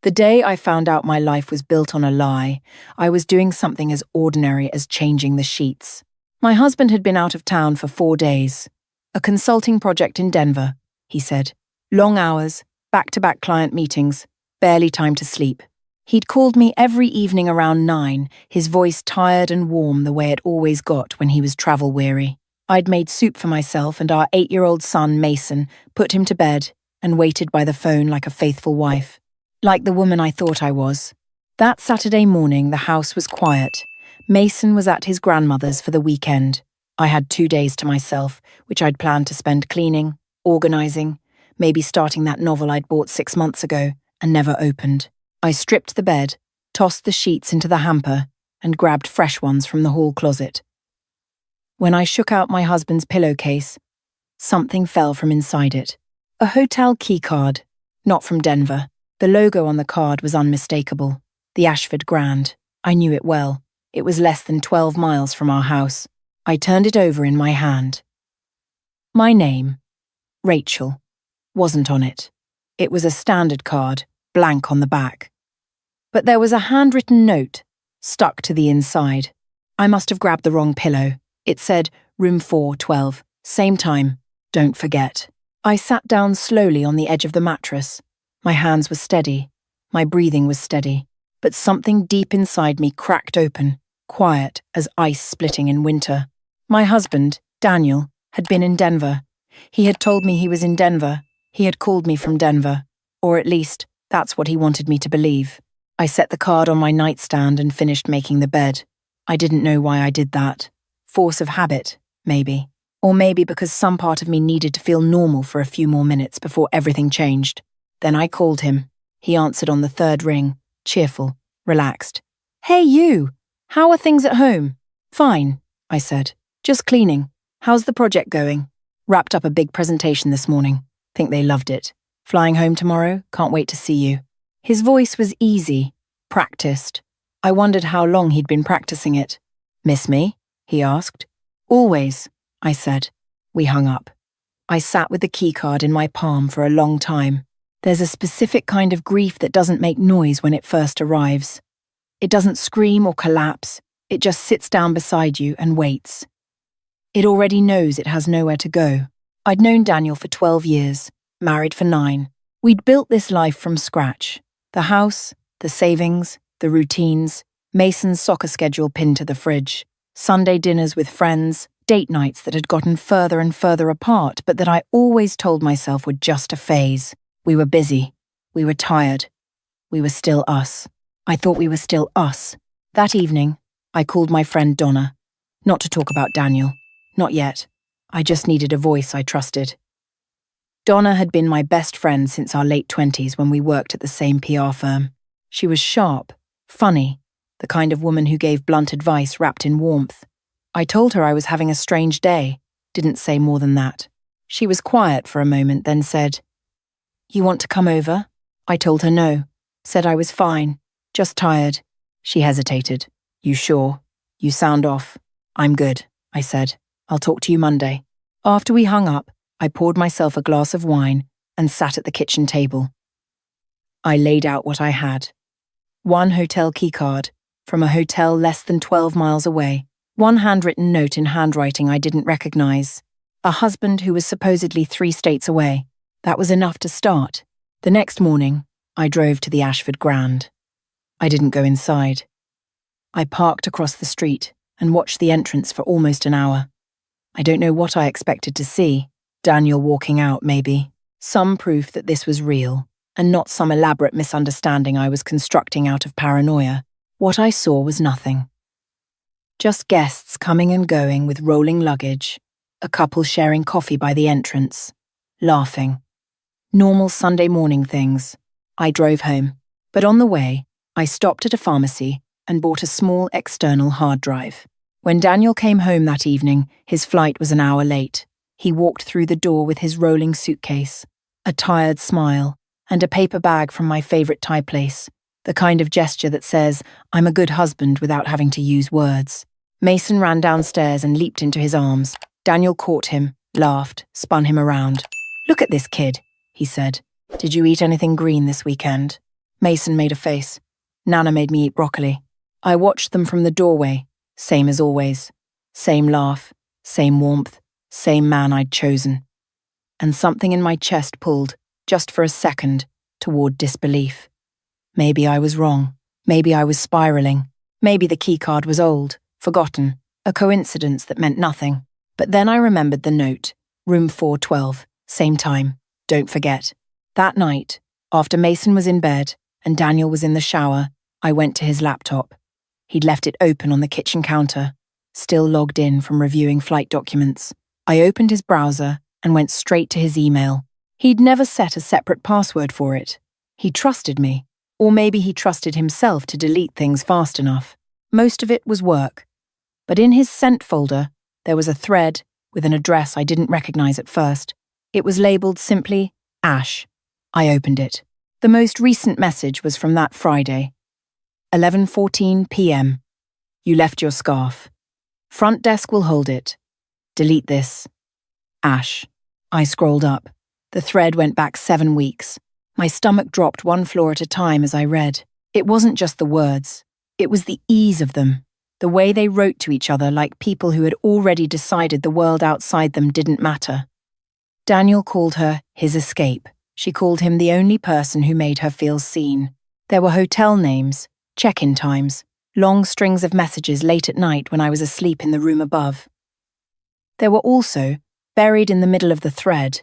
The day I found out my life was built on a lie, I was doing something as ordinary as changing the sheets. My husband had been out of town for 4 days. A consulting project in Denver, he said. Long hours, back-to-back client meetings, barely time to sleep. He'd called me every evening around 9, his voice tired and warm the way it always got when he was travel-weary. I'd made soup for myself and our 8-year-old son, Mason, put him to bed, and waited by the phone like a faithful wife. Like the woman I thought I was. That Saturday morning, the house was quiet. Mason was at his grandmother's for the weekend. I had 2 days to myself, which I'd planned to spend cleaning, organising, maybe starting that novel I'd bought 6 months ago and never opened. I stripped the bed, tossed the sheets into the hamper, and grabbed fresh ones from the hall closet. When I shook out my husband's pillowcase, something fell from inside it. A hotel keycard, not from Denver. The logo on the card was unmistakable. The Ashford Grand. I knew it well. It was less than 12 miles from our house. I turned it over in my hand. My name, Rachel, wasn't on it. It was a standard card, blank on the back. But there was a handwritten note stuck to the inside. I must have grabbed the wrong pillow. It said, room 412, same time, don't forget. I sat down slowly on the edge of the mattress. My hands were steady. My breathing was steady. But something deep inside me cracked open, quiet as ice splitting in winter. My husband, Daniel, had been in Denver. He had told me he was in Denver. He had called me from Denver. Or at least, that's what he wanted me to believe. I set the card on my nightstand and finished making the bed. I didn't know why I did that. Force of habit, maybe. Or maybe because some part of me needed to feel normal for a few more minutes before everything changed. Then I called him. He answered on the 3rd ring, cheerful, relaxed. Hey you! How are things at home? Fine, I said. Just cleaning. How's the project going? Wrapped up a big presentation this morning. Think they loved it. Flying home tomorrow? Can't wait to see you. His voice was easy, practiced. I wondered how long he'd been practicing it. Miss me? He asked. Always, I said. We hung up. I sat with the keycard in my palm for a long time. There's a specific kind of grief that doesn't make noise when it first arrives. It doesn't scream or collapse. It just sits down beside you and waits. It already knows it has nowhere to go. I'd known Daniel for 12 years, married for 9. We'd built this life from scratch. The house, the savings, the routines, Mason's soccer schedule pinned to the fridge, Sunday dinners with friends, date nights that had gotten further and further apart but that I always told myself were just a phase. We were busy. We were tired. We were still us. I thought we were still us. That evening, I called my friend Donna. Not to talk about Daniel. Not yet. I just needed a voice I trusted. Donna had been my best friend since our late 20s when we worked at the same PR firm. She was sharp, funny, the kind of woman who gave blunt advice wrapped in warmth. I told her I was having a strange day, didn't say more than that. She was quiet for a moment, then said, You want to come over? I told her no, said I was fine, just tired. She hesitated. You sure? You sound off. I'm good, I said. I'll talk to you Monday. After we hung up, I poured myself a glass of wine and sat at the kitchen table. I laid out what I had. 1 hotel keycard from a hotel less than 12 miles away. 1 handwritten note in handwriting I didn't recognize. A husband who was supposedly 3 states away. That was enough to start. The next morning, I drove to the Ashford Grand. I didn't go inside. I parked across the street and watched the entrance for almost an hour. I don't know what I expected to see. Daniel walking out, maybe. Some proof that this was real, and not some elaborate misunderstanding I was constructing out of paranoia. What I saw was nothing. Just guests coming and going with rolling luggage, a couple sharing coffee by the entrance, laughing. Normal Sunday morning things. I drove home, but on the way, I stopped at a pharmacy and bought a small external hard drive. When Daniel came home that evening, his flight was an hour late. He walked through the door with his rolling suitcase, a tired smile, and a paper bag from my favorite Thai place, the kind of gesture that says, I'm a good husband without having to use words. Mason ran downstairs and leaped into his arms. Daniel caught him, laughed, spun him around. Look at this kid, he said. Did you eat anything green this weekend? Mason made a face. Nana made me eat broccoli. I watched them from the doorway, same as always. Same laugh, same warmth, same man I'd chosen. And something in my chest pulled, just for a second, toward disbelief. Maybe I was wrong. Maybe I was spiraling. Maybe the keycard was old, forgotten, a coincidence that meant nothing. But then I remembered the note, room 412, same time, don't forget. That night, after Mason was in bed and Daniel was in the shower, I went to his laptop. He'd left it open on the kitchen counter, still logged in from reviewing flight documents. I opened his browser and went straight to his email. He'd never set a separate password for it. He trusted me, or maybe he trusted himself to delete things fast enough. Most of it was work. But in his sent folder, there was a thread with an address I didn't recognize at first. It was labeled simply Ash. I opened it. The most recent message was from that Friday. 11:14 p.m. You left your scarf. Front desk will hold it. Delete this. Ash. I scrolled up. The thread went back 7 weeks. My stomach dropped one floor at a time as I read. It wasn't just the words. It was the ease of them. The way they wrote to each other like people who had already decided the world outside them didn't matter. Daniel called her his escape. She called him the only person who made her feel seen. There were hotel names, check-in times, long strings of messages late at night when I was asleep in the room above. There were also, buried in the middle of the thread,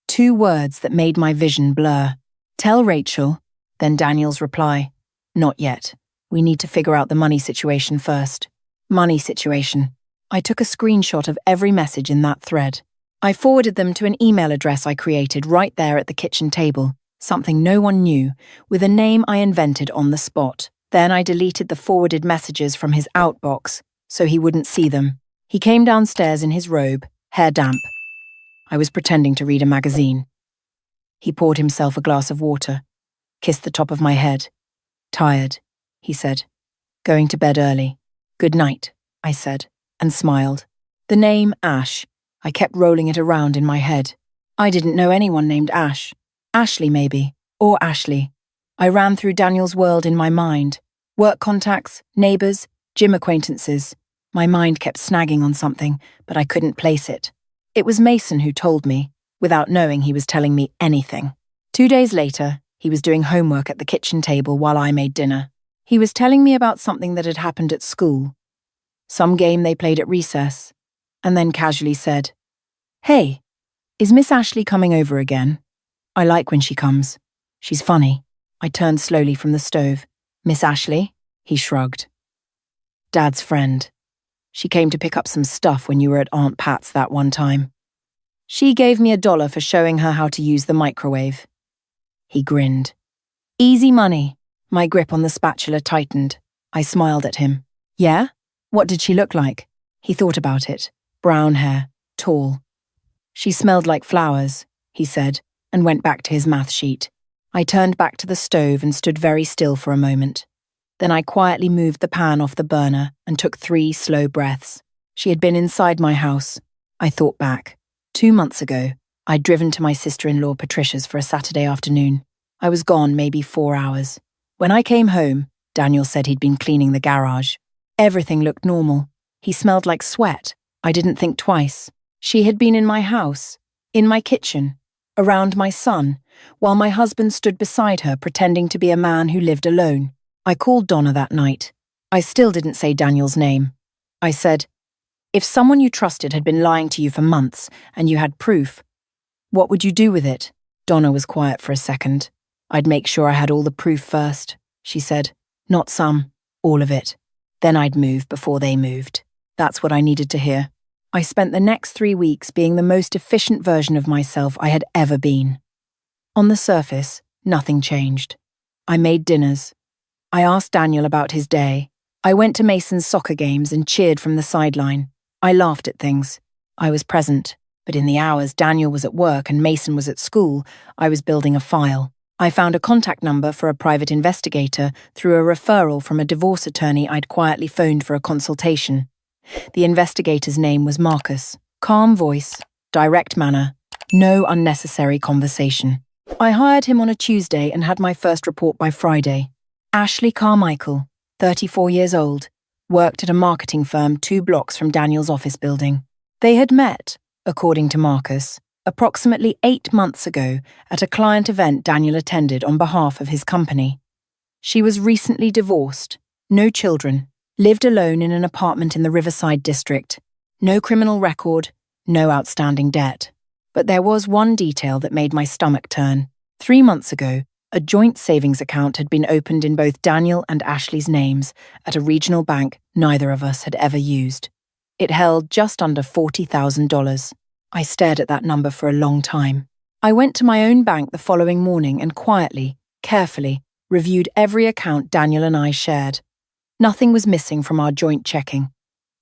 2 words that made my vision blur. Tell Rachel, then Daniel's reply. Not yet. We need to figure out the money situation first. Money situation. I took a screenshot of every message in that thread. I forwarded them to an email address I created right there at the kitchen table, something no one knew, with a name I invented on the spot. Then I deleted the forwarded messages from his outbox, so he wouldn't see them. He came downstairs in his robe, hair damp. I was pretending to read a magazine. He poured himself a glass of water, kissed the top of my head. Tired, he said. Going to bed early. Good night, I said, and smiled. The name Ash, I kept rolling it around in my head. I didn't know anyone named Ash. Ashley, maybe. Or Ashley. I ran through Daniel's world in my mind. Work contacts, neighbours, gym acquaintances. My mind kept snagging on something, but I couldn't place it. It was Mason who told me, without knowing he was telling me anything. 2 days later, he was doing homework at the kitchen table while I made dinner. He was telling me about something that had happened at school. Some game they played at recess, and then casually said, Hey, is Miss Ashley coming over again? I like when she comes. She's funny. I turned slowly from the stove. Miss Ashley? He shrugged. Dad's friend. She came to pick up some stuff when you were at Aunt Pat's that one time. She gave me $1 for showing her how to use the microwave. He grinned. Easy money. My grip on the spatula tightened. I smiled at him. Yeah? What did she look like? He thought about it. Brown hair, tall. She smelled like flowers, he said, and went back to his math sheet. I turned back to the stove and stood very still for a moment. Then I quietly moved the pan off the burner and took 3 slow breaths. She had been inside my house. I thought back. 2 months ago, I'd driven to my sister-in-law Patricia's for a Saturday afternoon. I was gone maybe 4 hours. When I came home, Daniel said he'd been cleaning the garage. Everything looked normal. He smelled like sweat. I didn't think twice. She had been in my house, in my kitchen, around my son, while my husband stood beside her pretending to be a man who lived alone. I called Donna that night. I still didn't say Daniel's name. I said, if someone you trusted had been lying to you for months and you had proof, what would you do with it? Donna was quiet for a second. I'd make sure I had all the proof first, she said. Not some, all of it. Then I'd move before they moved. That's what I needed to hear. I spent the next 3 weeks being the most efficient version of myself I had ever been. On the surface, nothing changed. I made dinners. I asked Daniel about his day. I went to Mason's soccer games and cheered from the sideline. I laughed at things. I was present, but in the hours Daniel was at work and Mason was at school, I was building a file. I found a contact number for a private investigator through a referral from a divorce attorney I'd quietly phoned for a consultation. The investigator's name was Marcus. Calm voice, direct manner, no unnecessary conversation. I hired him on a Tuesday and had my first report by Friday. Ashley Carmichael, 34 years old, worked at a marketing firm 2 blocks from Daniel's office building. They had met, according to Marcus, approximately 8 months ago at a client event Daniel attended on behalf of his company. She was recently divorced, no children, lived alone in an apartment in the Riverside district, no criminal record, no outstanding debt. But there was one detail that made my stomach turn. 3 months ago, a joint savings account had been opened in both Daniel and Ashley's names at a regional bank neither of us had ever used. It held just under $40,000. I stared at that number for a long time. I went to my own bank the following morning and quietly, carefully, reviewed every account Daniel and I shared. Nothing was missing from our joint checking.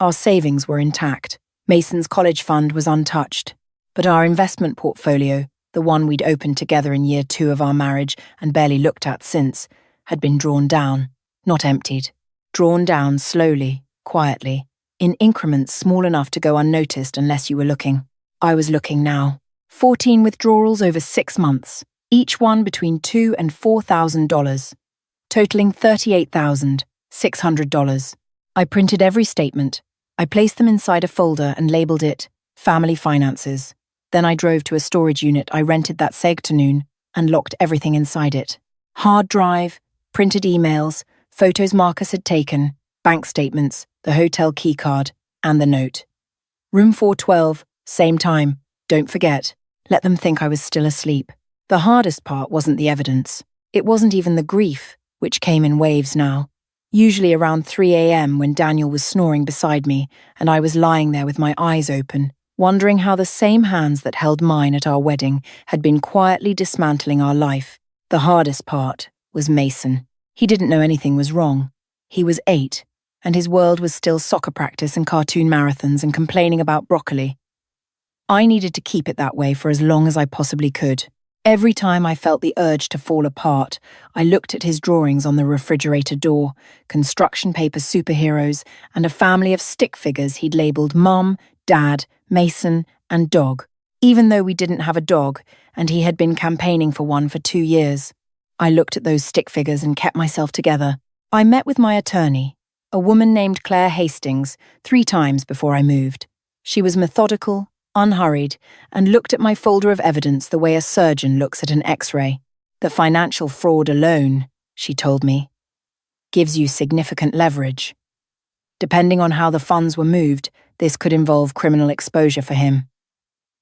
Our savings were intact. Mason's college fund was untouched. But our investment portfolio, the one we'd opened together in year 2 of our marriage and barely looked at since, had been drawn down, not emptied. Drawn down slowly, quietly, in increments small enough to go unnoticed unless you were looking. I was looking now. 14 withdrawals over 6 months, each one between $2,000 and $4,000, totaling $38,600. I printed every statement. I placed them inside a folder and labeled it Family Finances. Then I drove to a storage unit I rented that afternoon and locked everything inside it. Hard drive, printed emails, photos Marcus had taken, bank statements, the hotel keycard, and the note. Room 412, same time. Don't forget. Let them think I was still asleep. The hardest part wasn't the evidence. It wasn't even the grief, which came in waves now. Usually around 3 a.m. when Daniel was snoring beside me and I was lying there with my eyes open, wondering how the same hands that held mine at our wedding had been quietly dismantling our life. The hardest part was Mason. He didn't know anything was wrong. He was 8, and his world was still soccer practice and cartoon marathons and complaining about broccoli. I needed to keep it that way for as long as I possibly could. Every time I felt the urge to fall apart, I looked at his drawings on the refrigerator door, construction paper superheroes, and a family of stick figures he'd labelled Mum, Dad, Mason, and Dog, even though we didn't have a dog and he had been campaigning for one for 2 years. I looked at those stick figures and kept myself together. I met with my attorney, a woman named Claire Hastings, 3 times before I moved. She was methodical, unhurried, and looked at my folder of evidence the way a surgeon looks at an X-ray. The financial fraud alone, she told me, gives you significant leverage. Depending on how the funds were moved, this could involve criminal exposure for him.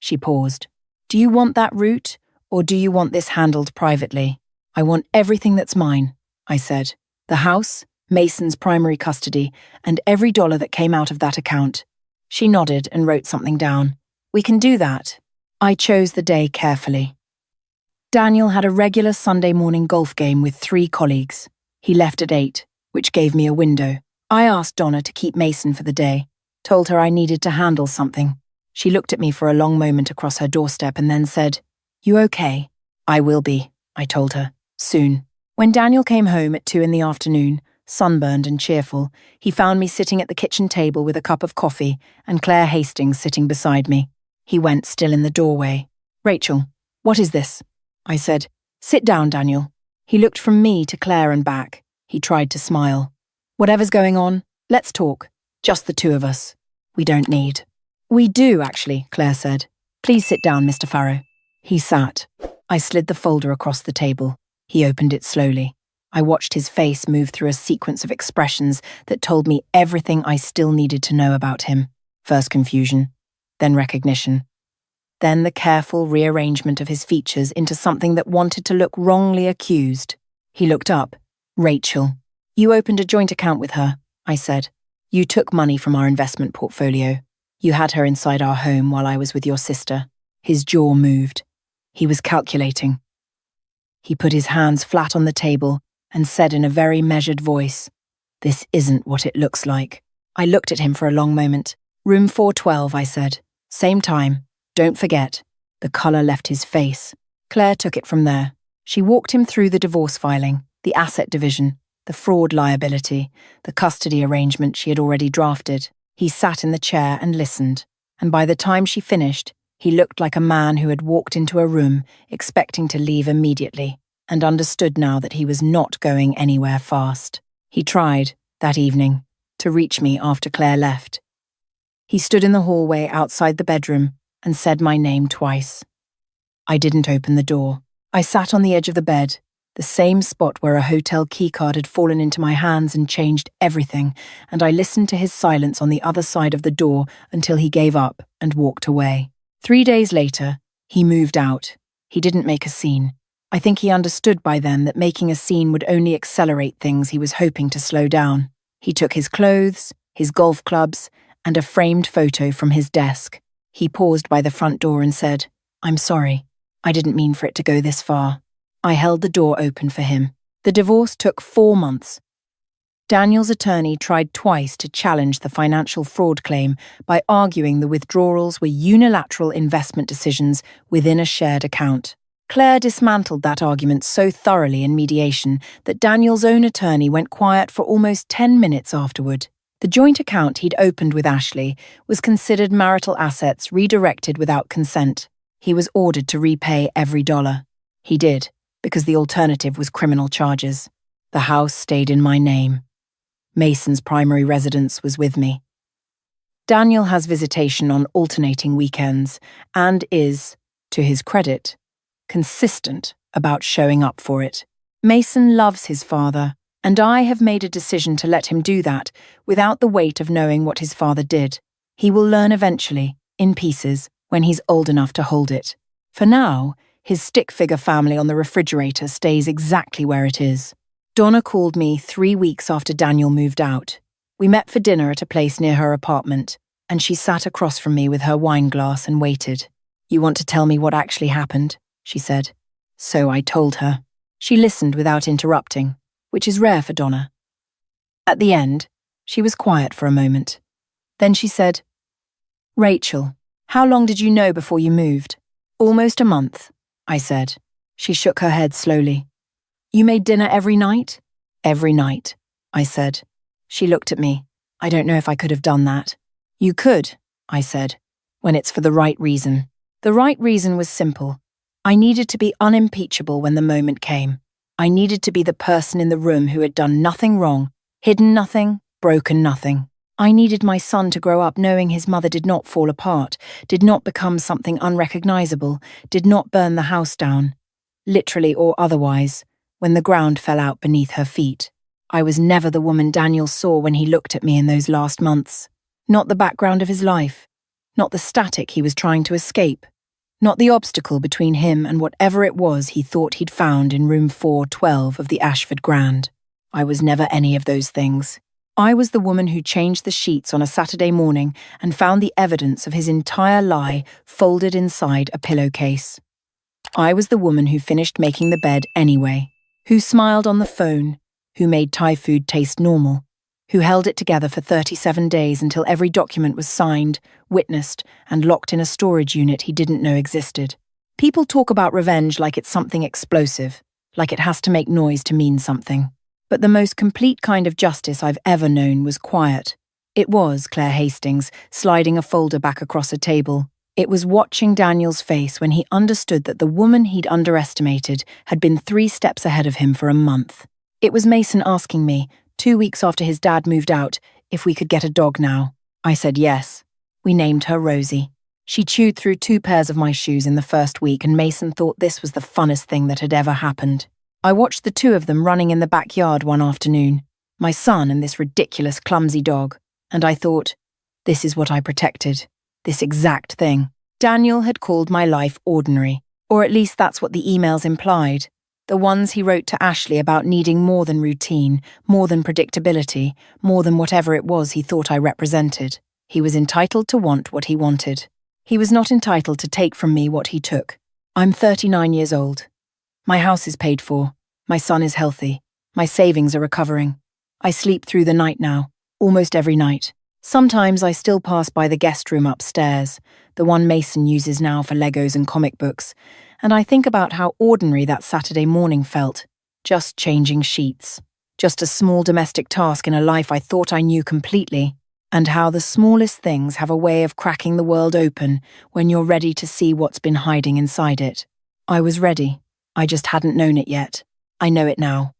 She paused. Do you want that route, or do you want this handled privately? I want everything that's mine, I said. The house, Mason's primary custody, and every dollar that came out of that account. She nodded and wrote something down. We can do that. I chose the day carefully. Daniel had a regular Sunday morning golf game with 3 colleagues. He left at 8, which gave me a window. I asked Donna to keep Mason for the day, told her I needed to handle something. She looked at me for a long moment across her doorstep and then said, You okay? I will be, I told her, soon. When Daniel came home at 2 in the afternoon, sunburned and cheerful, he found me sitting at the kitchen table with a cup of coffee and Claire Hastings sitting beside me. He went still in the doorway. Rachel, what is this? I said. Sit down, Daniel. He looked from me to Claire and back. He tried to smile. Whatever's going on, let's talk. Just the 2 of us. We don't need. We do, actually, Claire said. Please sit down, Mr. Farrow. He sat. I slid the folder across the table. He opened it slowly. I watched his face move through a sequence of expressions that told me everything I still needed to know about him. First confusion, then recognition. Then the careful rearrangement of his features into something that wanted to look wrongly accused. He looked up. Rachel. You opened a joint account with her, I said. You took money from our investment portfolio. You had her inside our home while I was with your sister. His jaw moved. He was calculating. He put his hands flat on the table and said in a very measured voice, This isn't what it looks like. I looked at him for a long moment. Room 412, I said. Same time. Don't forget. The colour left his face. Claire took it from there. She walked him through the divorce filing, the asset division, the fraud liability, the custody arrangement she had already drafted. He sat in the chair and listened, and by the time she finished, He looked like a man who had walked into a room expecting to leave immediately and understood now that he was not going anywhere fast. He tried, that evening, to reach me after Claire left. He stood in the hallway outside the bedroom and said my name twice. I didn't open the door. I sat on the edge of the bed, the same spot where a hotel keycard had fallen into my hands and changed everything, and I listened to his silence on the other side of the door until he gave up and walked away. 3 days later, he moved out. He didn't make a scene. I think he understood by then that making a scene would only accelerate things he was hoping to slow down. He took his clothes, his golf clubs, and a framed photo from his desk. He paused by the front door and said, "I'm sorry. I didn't mean for it to go this far." I held the door open for him. The divorce took 4 months. Daniel's attorney tried twice to challenge the financial fraud claim by arguing the withdrawals were unilateral investment decisions within a shared account. Claire dismantled that argument so thoroughly in mediation that Daniel's own attorney went quiet for almost 10 minutes afterward. The joint account he'd opened with Ashley was considered marital assets redirected without consent. He was ordered to repay every dollar. He did, because the alternative was criminal charges. The house stayed in my name. Mason's primary residence was with me. Daniel has visitation on alternating weekends and is, to his credit, consistent about showing up for it. Mason loves his father, and I have made a decision to let him do that without the weight of knowing what his father did. He will learn eventually, in pieces, when he's old enough to hold it. For now, his stick figure family on the refrigerator stays exactly where it is. Donna called me 3 weeks after Daniel moved out. We met for dinner at a place near her apartment, and she sat across from me with her wine glass and waited. "You want to tell me what actually happened?" she said. So I told her. She listened without interrupting, which is rare for Donna. At the end, she was quiet for a moment. Then she said, "Rachel, how long did you know before you moved?" "Almost a month," I said. She shook her head slowly. "You made dinner every night?" "Every night," I said. She looked at me. "I don't know if I could have done that." "You could," I said, "when it's for the right reason." The right reason was simple. I needed to be unimpeachable when the moment came. I needed to be the person in the room who had done nothing wrong, hidden nothing, broken nothing. I needed my son to grow up knowing his mother did not fall apart, did not become something unrecognizable, did not burn the house down, literally or otherwise, when the ground fell out beneath her feet. I was never the woman Daniel saw when he looked at me in those last months. Not the background of his life, not the static he was trying to escape, not the obstacle between him and whatever it was he thought he'd found in room 412 of the Ashford Grand. I was never any of those things. I was the woman who changed the sheets on a Saturday morning and found the evidence of his entire lie folded inside a pillowcase. I was the woman who finished making the bed anyway, who smiled on the phone, who made Thai food taste normal, who held it together for 37 days until every document was signed, witnessed, and locked in a storage unit he didn't know existed. People talk about revenge like it's something explosive, like it has to make noise to mean something. But the most complete kind of justice I've ever known was quiet. It was Claire Hastings sliding a folder back across a table. It was watching Daniel's face when he understood that the woman he'd underestimated had been 3 steps ahead of him for a month. It was Mason asking me, 2 weeks after his dad moved out, if we could get a dog now. I said yes. We named her Rosie. She chewed through 2 pairs of my shoes in the first week, and Mason thought this was the funnest thing that had ever happened. I watched the 2 of them running in the backyard one afternoon, my son and this ridiculous, clumsy dog, and I thought, this is what I protected, this exact thing. Daniel had called my life ordinary, or at least that's what the emails implied. The ones he wrote to Ashley about needing more than routine, more than predictability, more than whatever it was he thought I represented. He was entitled to want what he wanted. He was not entitled to take from me what he took. I'm 39 years old. My house is paid for. My son is healthy. My savings are recovering. I sleep through the night now, almost every night. Sometimes I still pass by the guest room upstairs, the one Mason uses now for Legos and comic books, and I think about how ordinary that Saturday morning felt. Just changing sheets. Just a small domestic task in a life I thought I knew completely. and how the smallest things have a way of cracking the world open when you're ready to see what's been hiding inside it. I was ready. I just hadn't known it yet. I know it now.